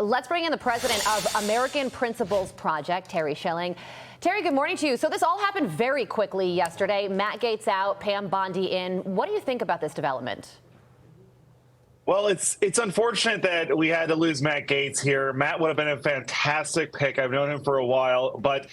Let's bring in the president of American Principles Project, Terry Schilling. Terry, good morning to you. So this all happened very quickly yesterday. Matt Gaetz out, Pam Bondi in. What do you think about this development? Well, it's unfortunate that we had to lose Matt Gaetz here. Matt would have been a fantastic pick. I've known him for a while, but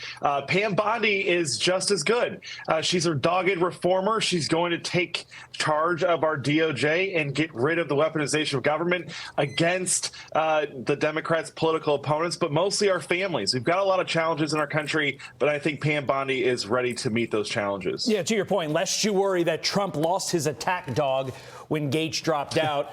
Pam Bondi is just as good. She's a dogged reformer. She's going to take charge of our DOJ and get rid of the weaponization of government against the Democrats' political opponents, but mostly our families. We've got a lot of challenges in our country, but I think Pam Bondi is ready to meet those challenges. Yeah, to your point, lest you worry that Trump lost his attack dog when Gaetz dropped out.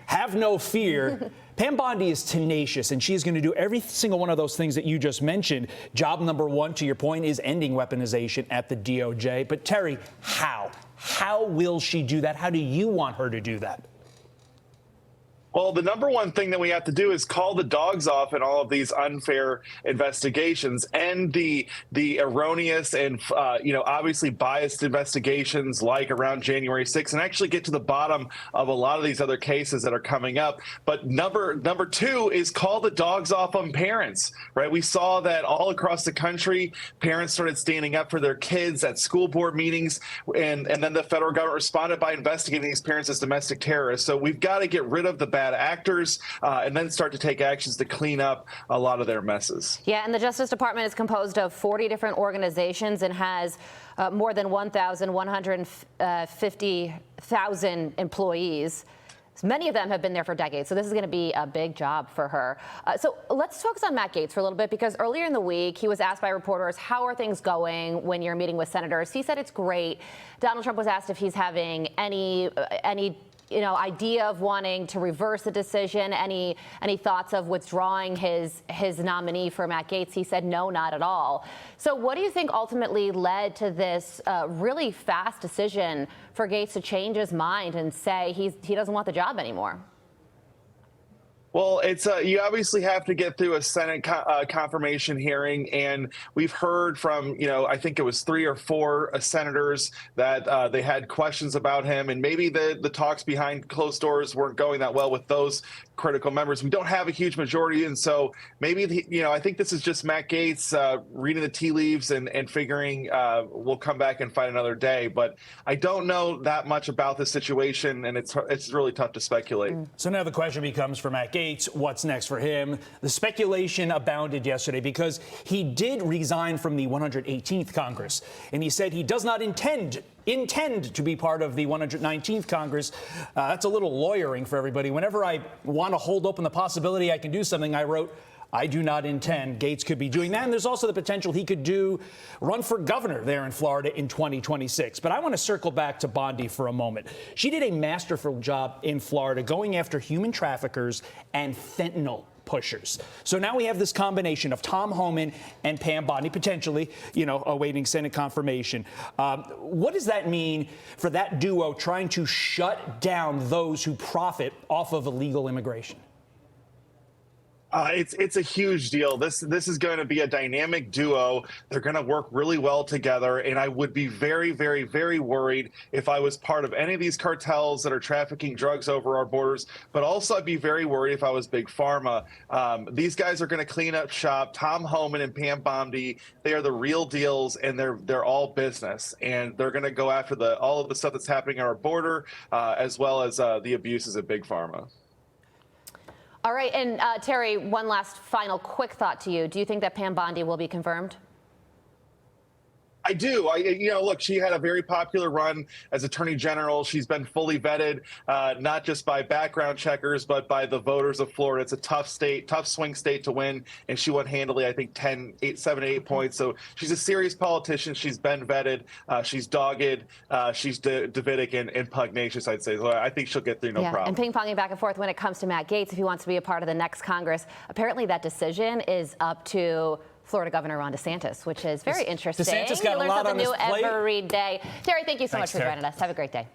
Have no fear. Pam Bondi is tenacious, and she's going to do every single one of those things that you just mentioned. Job number one, to your point, is ending weaponization at the DOJ. But, Terry, how? How will she do that? How do you want her to do that? Well, the number one thing that we have to do is call the dogs off in all of these unfair investigations and the erroneous and, obviously biased investigations like around January 6th, and actually get to the bottom of a lot of these other cases that are coming up. But number two is call the dogs off on parents, right? We saw that all across the country, parents started standing up for their kids at school board meetings, and then the federal government responded by investigating these parents as domestic terrorists. So we've got to get rid of the bad actors and then start to take actions to clean up a lot of their messes. Yeah, and the Justice Department is composed of 40 different organizations and has more than 150,000 employees. Many of them have been there for decades, so this is going to be a big job for her. So let's focus on Matt Gaetz for a little bit, because earlier in the week, he was asked by reporters, how are things going when you're meeting with senators? He said it's great. Donald Trump was asked if he's having any idea of wanting to reverse the decision, any thoughts of withdrawing his nominee for Matt Gaetz. He said no, not at all. So what do you think ultimately led to this really fast decision for Gaetz to change his mind and say he doesn't want the job anymore? Well, it's you obviously have to get through a Senate confirmation hearing, and we've heard from, I think it was 3 or 4 senators that they had questions about him, and maybe the talks behind closed doors weren't going that well with those critical members. We don't have a huge majority, and so maybe, I think this is just Matt Gaetz reading the tea leaves and figuring we'll come back and fight another day. But I don't know that much about the situation, and it's really tough to speculate. So now the question becomes for Matt Gaetz, what's next for him? The speculation abounded yesterday because he did resign from the 118th Congress, and he said he does not intend to be part of the 119th Congress. That's a little lawyering for everybody. Whenever I want to hold open the possibility I can do something, I wrote, I do not intend. Gaetz could be doing that. And there's also the potential he could run for governor there in Florida in 2026. But I want to circle back to Bondi for a moment. She did a masterful job in Florida going after human traffickers and fentanyl pushers. So now we have this combination of Tom Homan and Pam Bondi, potentially, awaiting Senate confirmation. What does that mean for that duo trying to shut down those who profit off of illegal immigration? It's a huge deal. This is going to be a dynamic duo. They're going to work really well together, and I would be very, very, very worried if I was part of any of these cartels that are trafficking drugs over our borders. But also, I'd be very worried if I was Big Pharma. These guys are going to clean up shop. Tom Homan and Pam Bondi, they are the real deals, and they're all business, and they're going to go after all of the stuff that's happening on our border, as well as the abuses of Big Pharma. All right, and Terry, one last final quick thought to you. Do you think that Pam Bondi will be confirmed? I do. Look, she had a very popular run as Attorney General. She's been fully vetted, not just by background checkers, but by the voters of Florida. It's a tough state, tough swing state to win, and she won handily, I think, 7 to 8 points. So she's a serious politician. She's been vetted. She's dogged. She's Davidic and pugnacious, I'd say. So I think she'll get through no problem. And ping-ponging back and forth when it comes to Matt Gaetz, if he wants to be a part of the next Congress. Apparently that decision is up to Florida Governor Ron DeSantis, which is very interesting. DeSantis got a lot on his plate. Every day. Terry, thank you so much for Terry. joining us. Have a great day.